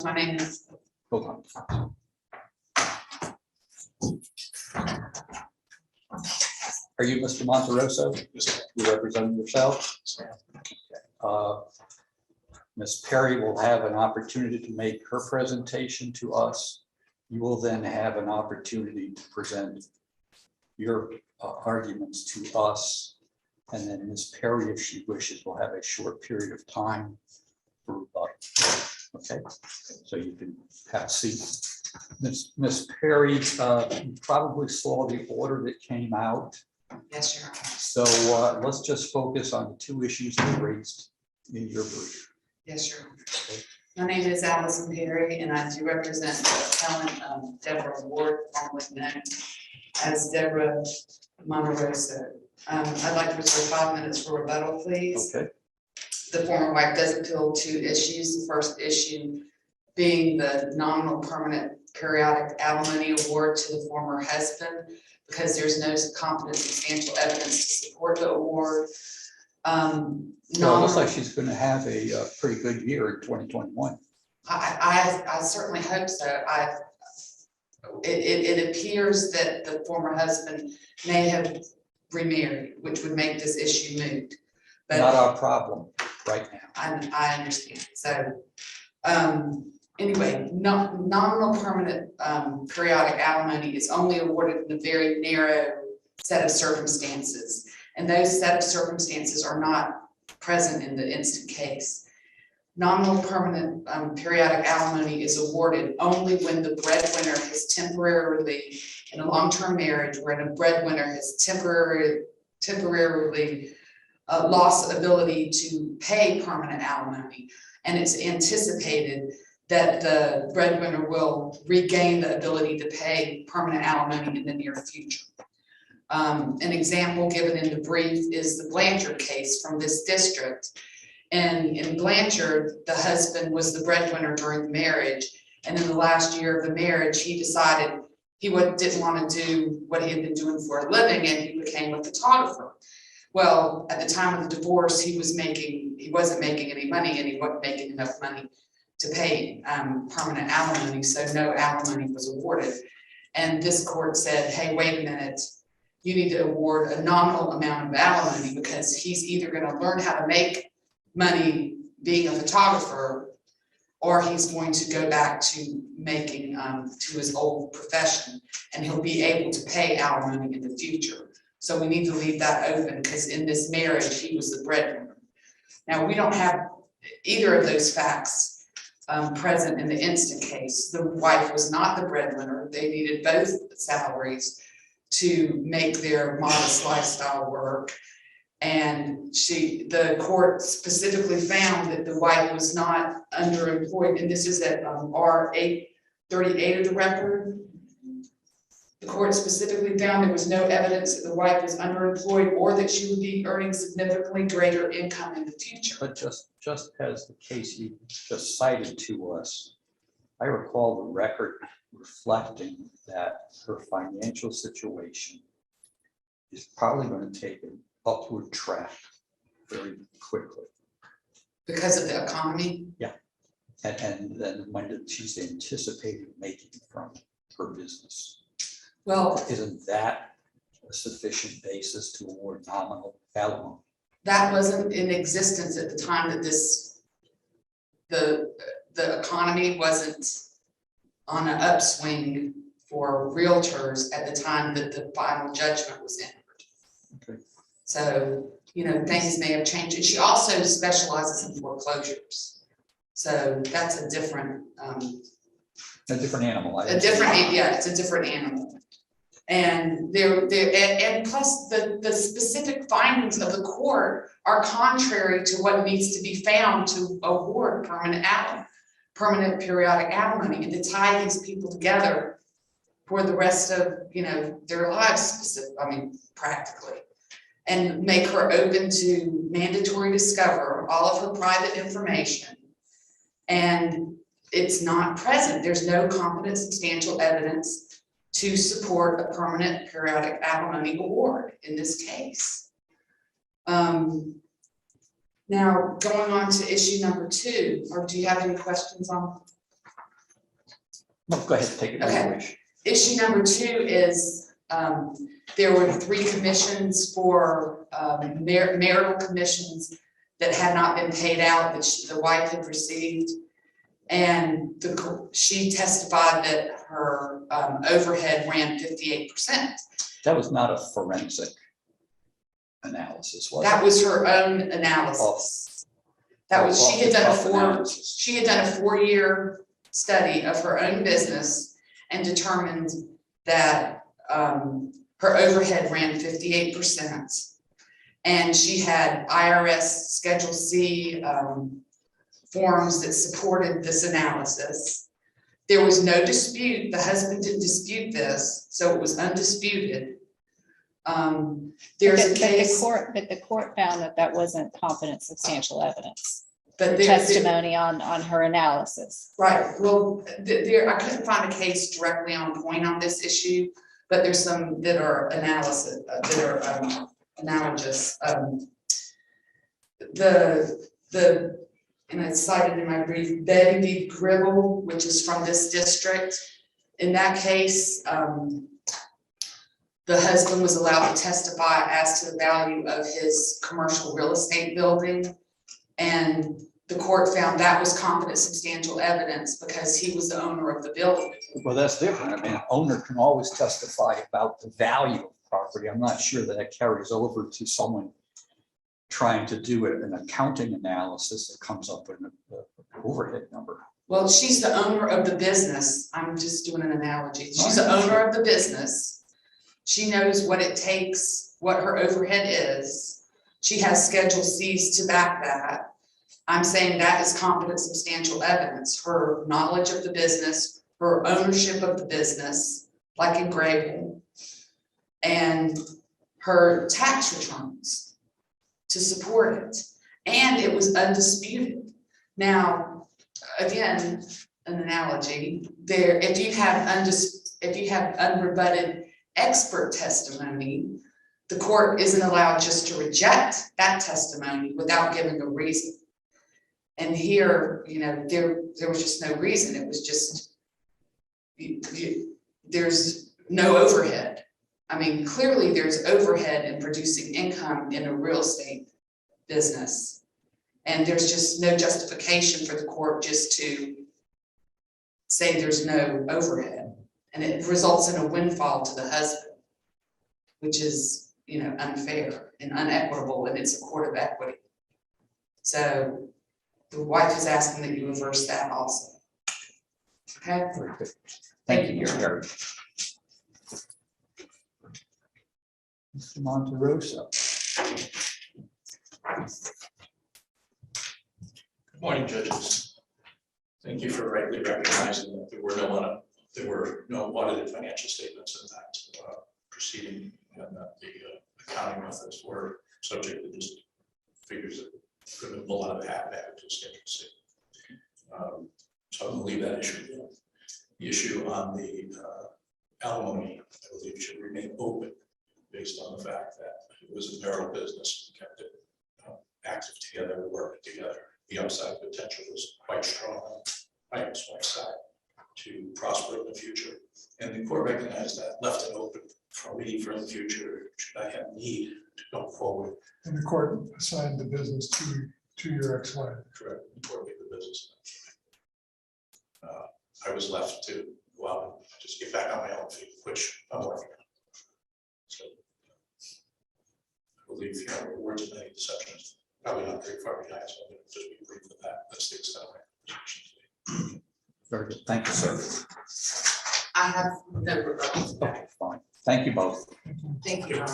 My name is, Hold on. Are you Mr. Monteroso? You represent yourself? Ms. Perry will have an opportunity to make her presentation to us. You will then have an opportunity to present your arguments to us. And then Ms. Perry, if she wishes, will have a short period of time for rebuttal. Okay, so you can have a seat. Ms. Perry, you probably saw the order that came out. yes, Your Honor. So let's just focus on the two issues that were raised in your brief. Yes, Your Honor. My name is Allison Perry, and I do represent the appellant Deborah Ward, formerly known as Deborah Monteroso. I'd like to reserve 5 minutes for rebuttal, please. Okay. The former wife does appeal two issues. The first issue being the nominal permanent periodic alimony award to the former husband, because there's no competent substantial evidence to support the award. Well, it looks like she's going to have a pretty good year in 2021. I certainly hope so. It appears that the former husband may have remarried, which would make this issue moot. But Not our problem right now. I understand. So anyway, nominal permanent periodic alimony is only awarded in a very narrow set of circumstances. And those set of circumstances are not present in the instant case. Nominal permanent periodic alimony is awarded only when the breadwinner has temporarily, in a long-term marriage, where the breadwinner has temporarily lost ability to pay permanent alimony, and it's anticipated that the breadwinner will regain the ability to pay permanent alimony in the near future. An example given in the brief is the Blanchard case from this district. And in Blanchard, the husband was the breadwinner during the marriage. And in the last year of the marriage, he decided he didn't want to do what he had been doing for a living, and he became a photographer. Well, at the time of the divorce, he wasn't making any money, and he wasn't making enough money to pay permanent alimony, so no alimony was awarded. And this court said, hey, wait a minute, you need to award a nominal amount of alimony, because he's either going to learn how to make money being a photographer, or he's going to go back to making to his old profession, and he'll be able to pay alimony in the future. So we need to leave that open, because in this marriage, he was the breadwinner. Now, we don't have either of those facts present in the instant case. The wife was not the breadwinner. They needed both salaries to make their modest lifestyle work. And the court specifically found that the wife was not underemployed, and this is at R838 of the record. The court specifically found there was no evidence that the wife was underemployed or that she would be earning significantly greater income in the future. But just as the case you just cited to us, I recall the record reflecting that her financial situation is probably going to take an upward track very quickly. Because of the economy? Yeah. And then when she's anticipating making from her business. Well, isn't that a sufficient basis to award nominal alimony? that wasn't in existence at the time that the economy wasn't on an upswing for realtors at the time that the final judgment was entered. Okay. So, things may have changed. And she also specializes in foreclosures. So that's a different animal. It's a different animal. And and plus the specific findings of the court are contrary to what needs to be found to award permanent periodic alimony, and to tie these people together for the rest of their lives, practically, and make her open to mandatory discover all of her private information. And it's not present. There's no competent substantial evidence to support a permanent periodic alimony award in this case. Now, going on to issue number 2, or do you have any questions on No, go ahead, take it as you wish. Issue number 2 is, there were 3 commissions for, marital commissions that had not been paid out, that the wife had received. And she testified that her, overhead ran 58%. That was not a forensic analysis, was it? That was her own analysis. That was, she had done a 4-year study of her own business and determined that her overhead ran 58%. And she had IRS Schedule C forms that supported this analysis. There was no dispute, the husband didn't dispute this, so it was undisputed. There's a case. But the court found that that wasn't competent substantial evidence. But Testimony on her analysis. Right, well, I couldn't find a case directly on point on this issue, but there's some that are analogous. And it's cited in my brief, Betty v. Gribble, which is from this district. In that case, the husband was allowed to testify as to the value of his commercial real estate building. And the court found that was competent substantial evidence because he was the owner of the building. Well, that's different. I mean, an owner can always testify about the value of property. I'm not sure that carries over to someone trying to do an accounting analysis that comes up with an overhead number. Well, she's the owner of the business. I'm just doing an analogy. She's the owner of the business. She knows what it takes, what her overhead is. She has Schedule Cs to back that. I'm saying that is competent substantial evidence. Her knowledge of the business, her ownership of the business, like in Grable, and her tax returns to support it. And it was undisputed. Now, again, an analogy there, if you have unrebutted expert testimony, the court isn't allowed just to reject that testimony without giving a reason. And here, you know, there was just no reason. It was just, there's no overhead. I mean, clearly there's overhead in producing income in a real estate business. And there's just no justification for the court just to say there's no overhead. And it results in a windfall to the husband, which is, you know, unfair and unequitable, and it's a court of equity. So the wife is asking that you reverse that also. Okay? Very good. Thank you, Gary. Mr. Monterosa. Good morning, judges. Thank you for rightly recognizing that there were no audited financial statements in that proceeding, and that the accounting methods were subject to just figures that could have pulled out of the hat back to Schedule C. So I'm going to leave that issue there. The issue on the alimony, I believe, should remain open based on the fact that it was a marital business, we kept it active together, we worked together. The upside potential was quite strong on my ex-wife's side to prosper in the future. And the court recognized that, left it open for me for the future, should I have need to go forward. And the court assigned the business to your ex-wife. Correct, the court made the business. I was left to go out and just get back on my own feet, which I'm working on. So I believe, you know, words of many deceptions, probably not very far behind, so I'm going to just be brief with that. That's the extent of my position. Very good. Thank you, sir. I have no rebuttals. Okay, fine. Thank you both. Thank you, Ron.